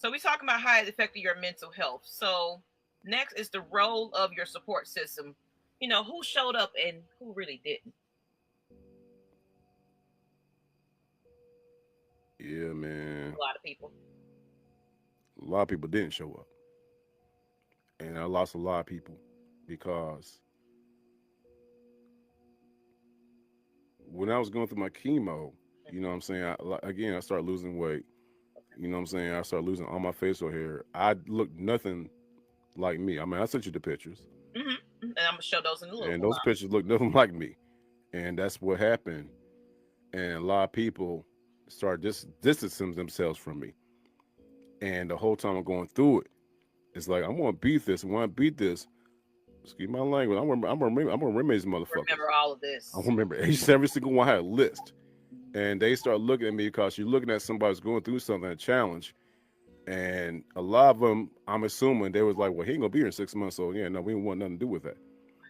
So we're talking about how it affected your mental health. So next is the role of your support system. You know, who showed up and who really didn't. Yeah, man. A lot of people. A lot of people didn't show up, and I lost a lot of people because when I was going through my chemo, you know what I'm saying? Again, I started losing weight. You know what I'm saying? I started losing all my facial hair. I looked nothing like me. I mean, I sent you the pictures, And I'm gonna show those in a little and those while. pictures look nothing like me. And that's what happened. And a lot of people started distancing themselves from me. And the whole time I'm going through it, it's like I'm gonna beat this. I want to beat this. Excuse my language. I'm gonna remember these motherfuckers. Remember all of I this. remember every single one had a list. And they start looking at me because you're looking at somebody who's going through something, a challenge. And a lot of them, I'm assuming, they was like, well, he ain't going to be here in 6 months. So, yeah, no, we don't want nothing to do with that.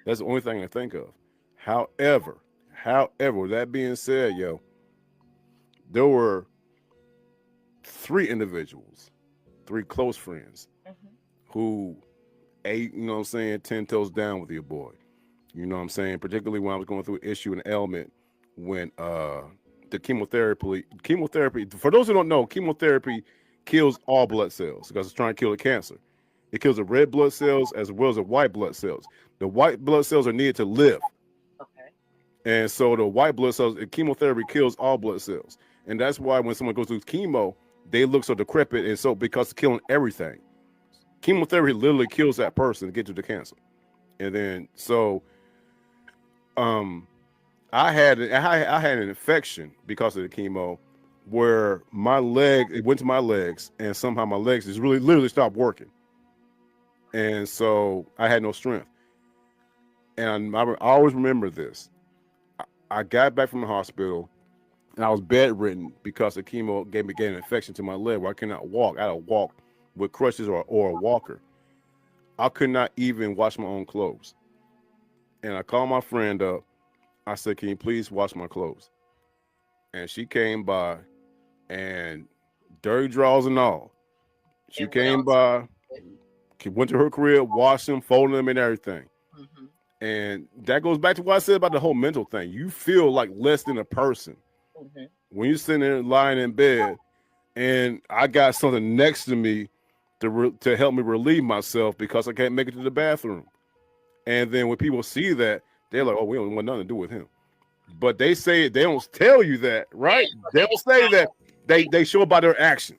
That's the only thing I think of. However, with that being said, yo, there were three individuals, three close friends who ate, you know what I'm saying, 10 toes down with your boy. You know what I'm saying? Particularly when I was going through an issue and ailment when the chemotherapy, for those who don't know, chemotherapy kills all blood cells because it's trying to kill the cancer. It kills the red blood cells as well as the white blood cells. The white blood cells are needed to live. Okay. And so the white blood cells, chemotherapy kills all blood cells. And that's why when someone goes through chemo, they look so decrepit, and so because it's killing everything. Chemotherapy literally kills that person to get to the cancer. And then so I had an infection because of the chemo where it went to my legs, and somehow my legs just really literally stopped working. And so I had no strength. And I always remember this. I got back from the hospital and I was bedridden because the chemo gave me an infection to my leg where I could not walk. I had to walk with crutches or a walker. I could not even wash my own clothes. And I called my friend up. I said, can you please wash my clothes? And she came by, and dirty drawers and all. She came by, went to her crib, washed them, folded them and everything. And that goes back to what I said about the whole mental thing. You feel like less than a person when you're sitting there lying in bed, and I got something next to me to help me relieve myself because I can't make it to the bathroom. And then when people see that, they're like, oh, we don't want nothing to do with him. But they say they don't tell you that, right? They'll say that they show by their actions.